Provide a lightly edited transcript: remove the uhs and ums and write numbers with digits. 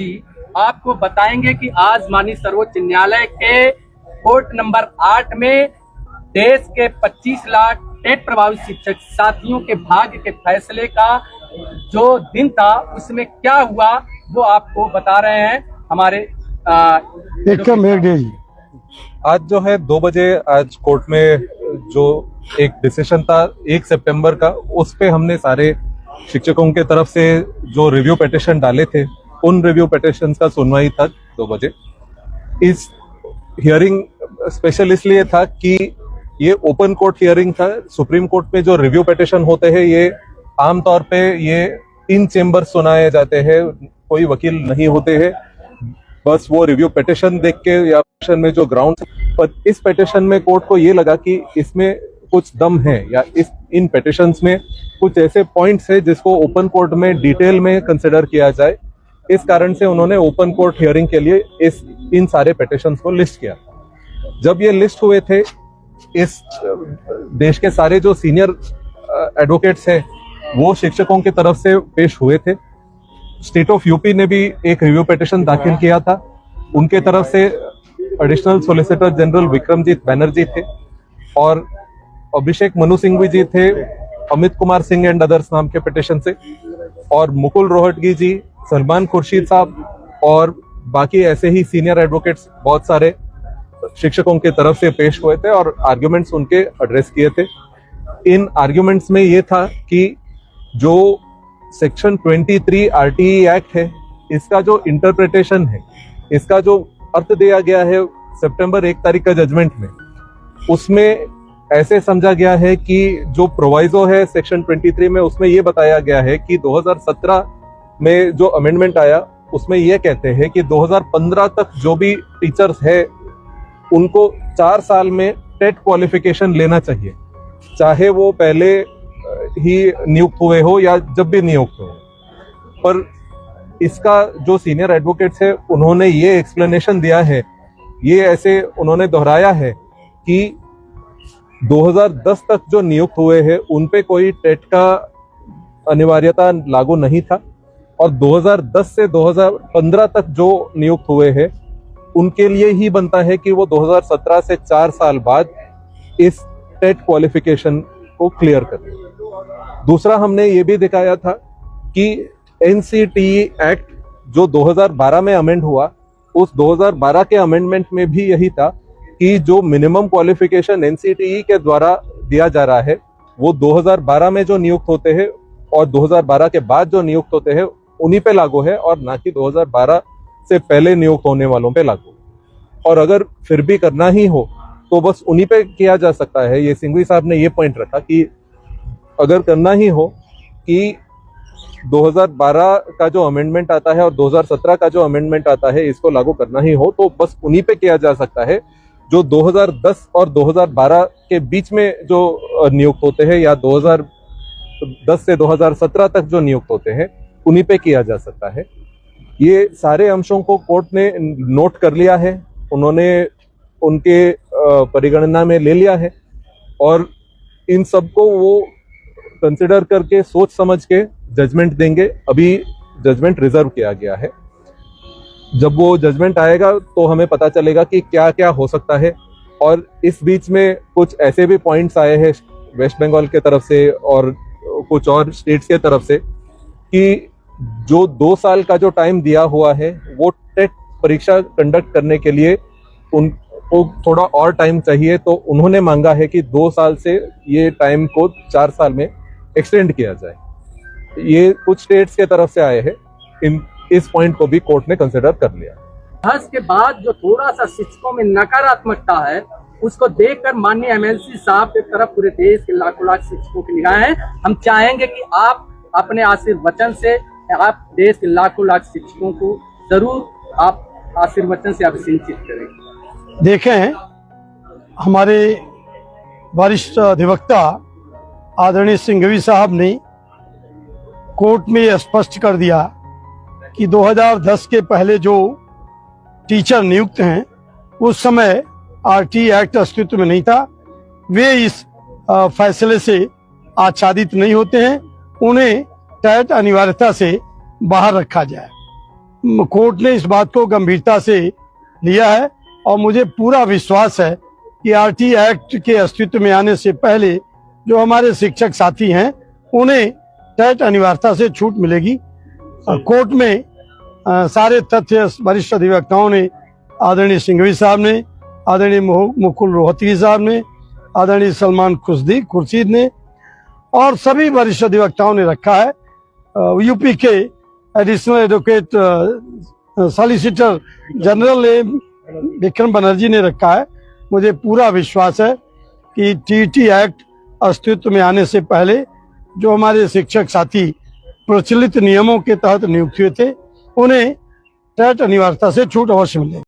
जी आपको बताएंगे कि आज माननीय सर्वोच्च न्यायालय के कोर्ट नंबर 8 में देश के 25 लाख टेट प्रभावित शिक्षक साथियों के भाग्य के फैसले का जो दिन था उसमें क्या हुआ वो आपको बता रहे हैं हमारे आज जो है 2 बजे आज कोर्ट में जो एक डिसीजन था 1 सितंबर का, उस पे हमने सारे शिक्षकों के तरफ से जो रिव्यू पिटीशन डाले थे उन रिव्यू पिटीशन का सुनवाई था 2 बजे। इस हियरिंग स्पेशल इसलिए था कि ये ओपन कोर्ट हियरिंग था। सुप्रीम कोर्ट में जो रिव्यू पिटीशन होते हैं ये आमतौर पे ये 3 चेम्बर सुनाए जाते हैं, कोई वकील नहीं होते हैं, बस वो रिव्यू पिटीशन देख के या पिटीशन में जो ग्राउंड, पर इस पिटीशन में कोर्ट को ये लगा कि इसमें कुछ दम है या इन पिटीशंस में कुछ ऐसे पॉइंट्स है जिसको ओपन कोर्ट में डिटेल में कंसिडर किया जाए। इस कारण से उन्होंने ओपन कोर्ट हियरिंग के लिए इन सारे पिटीशंस को लिस्ट किया। जब ये लिस्ट हुए थे, इस देश के सारे जो सीनियर एडवोकेट्स हैं वो शिक्षकों की तरफ से पेश हुए थे। स्टेट ऑफ यूपी ने भी एक रिव्यू पिटीशन दाखिल किया था, उनके तरफ से additional solicitor general Vikramjit Banerjee थे और अभिषेक मनु सिंघवी जी थे, अमित कुमार सिंह एंड अदर्स नाम के पिटीशन से, और मुकुल रोहटगी जी, सलमान खुर्शीद साहब और बाकी ऐसे ही सीनियर एडवोकेट्स बहुत सारे शिक्षकों की तरफ से पेश हुए थे और आर्ग्यूमेंट्स उनके एड्रेस किए थे। इन आर्ग्यूमेंट्स में ये था कि जो सेक्शन 23 आरटीई एक्ट है, इसका जो इंटरप्रिटेशन है, इसका जो अर्थ दिया गया है सितंबर 1 तारीख का जजमेंट में, उसमें ऐसे समझा गया है कि जो प्रोवाइजो है सेक्शन 23 में, उसमें ये बताया गया है कि 2017 में जो अमेंडमेंट आया उसमें ये कहते हैं कि 2015 तक जो भी टीचर्स है उनको 4 साल में टेट क्वालिफिकेशन लेना चाहिए, चाहे वो पहले ही नियुक्त हुए हो या जब भी नियुक्त हो। पर इसका जो सीनियर एडवोकेट्स है उन्होंने ये एक्सप्लेनेशन दिया है, ये ऐसे उन्होंने दोहराया है कि 2010 तक जो नियुक्त हुए हैं उन पे कोई टेट का अनिवार्यता लागू नहीं था और 2010 से 2015 तक जो नियुक्त हुए हैं उनके लिए ही बनता है कि वो 2017 से 4 साल बाद इस टेट क्वालिफिकेशन को क्लियर करें। दूसरा हमने ये भी दिखाया था कि एनसीटीई एक्ट जो 2012 में अमेंड हुआ, उस 2012 के अमेंडमेंट में भी यही था कि जो मिनिमम क्वालिफिकेशन एनसीटीई के द्वारा दिया जा रहा है वो 2012 में जो नियुक्त होते हैं और 2012 के बाद जो नियुक्त होते हैं उन्हीं पे लागू है और ना कि 2012 से पहले नियुक्त होने वालों पे लागू। और अगर फिर भी करना ही हो तो बस उन्हीं पे किया जा सकता है। ये सिंघवी साहब ने ये पॉइंट रखा कि अगर करना ही हो कि 2012 का जो अमेंडमेंट आता है और 2017 का जो अमेंडमेंट आता है इसको लागू करना ही हो तो बस उन्हीं पे किया जा सकता है। जो 2010 और 2012 के बीच में जो नियुक्त होते हैं या 2010 से 2017 तक जो नियुक्त होते हैं उन्हीं पे किया जा सकता है। ये सारे अंशों को कोर्ट ने नोट कर लिया है, उन्होंने उनके परिगणना में ले लिया है और इन सबको वो कंसिडर करके सोच समझ के जजमेंट देंगे। अभी जजमेंट रिजर्व किया गया है, जब वो जजमेंट आएगा तो हमें पता चलेगा कि क्या क्या हो सकता है। और इस बीच में कुछ ऐसे भी पॉइंट्स आए हैं वेस्ट बंगाल के तरफ से और कुछ और स्टेट्स के तरफ से कि जो 2 साल का जो टाइम दिया हुआ है वो टेट परीक्षा कंडक्ट करने के लिए उनको थोड़ा और टाइम चाहिए, तो उन्होंने मांगा है कि 2 साल से ये टाइम को 4 साल में एक्सटेंड किया जाए। ये कुछ स्टेट्स के तरफ से आए हैं, इस पॉइंट को भी कोर्ट ने कंसिडर कर लिया। बहस के बाद जो थोड़ा सा शिक्षकों में नकारात्मकता है उसको देखकर माननीय एमएलसी साहब की तरफ पूरे देश के लाखों लाख शिक्षकों की निगाहें हैं। हम चाहेंगे कि आप अपने आशीर्वचन से आप देश के लाखों लाख शिक्षकों को जरूर आप आशीर्वचन से अभिषेचित करें। देखें, हमारे वरिष्ठ अधिवक्ता आदरणीय सिंघवी साहब ने कोर्ट में स्पष्ट कर दिया कि 2010 के पहले जो टीचर नियुक्त हैं उस समय आरटीई एक्ट अस्तित्व में नहीं था, वे इस फैसले से आच्छादित नहीं होते हैं, उन्हें टेट अनिवार्यता से बाहर रखा जाए। कोर्ट ने इस बात को गंभीरता से लिया है और मुझे पूरा विश्वास है कि आरटी एक्ट के अस्तित्व में आने से पहले जो हमारे शिक्षक साथी हैं उन्हें टेट अनिवार्यता से छूट मिलेगी। कोर्ट में सारे तथ्य वरिष्ठ अधिवक्ताओं ने, आदरणीय सिंघवी साहब ने, आदरणीय मुकुल रोहतगी साहब ने, आदरणीय सलमान खुर्शीद ने और सभी वरिष्ठ अधिवक्ताओं ने रखा है। यूपी के एडिशनल एडवोकेट सॉलिसिटर जनरल ने विक्रम बनर्जी ने रखा है। मुझे पूरा विश्वास है कि टीटी एक्ट अस्तित्व में आने से पहले जो हमारे शिक्षक साथी प्रचलित नियमों के तहत नियुक्त हुए थे उन्हें टेट अनिवार्यता से छूट अवश्य मिलेगी।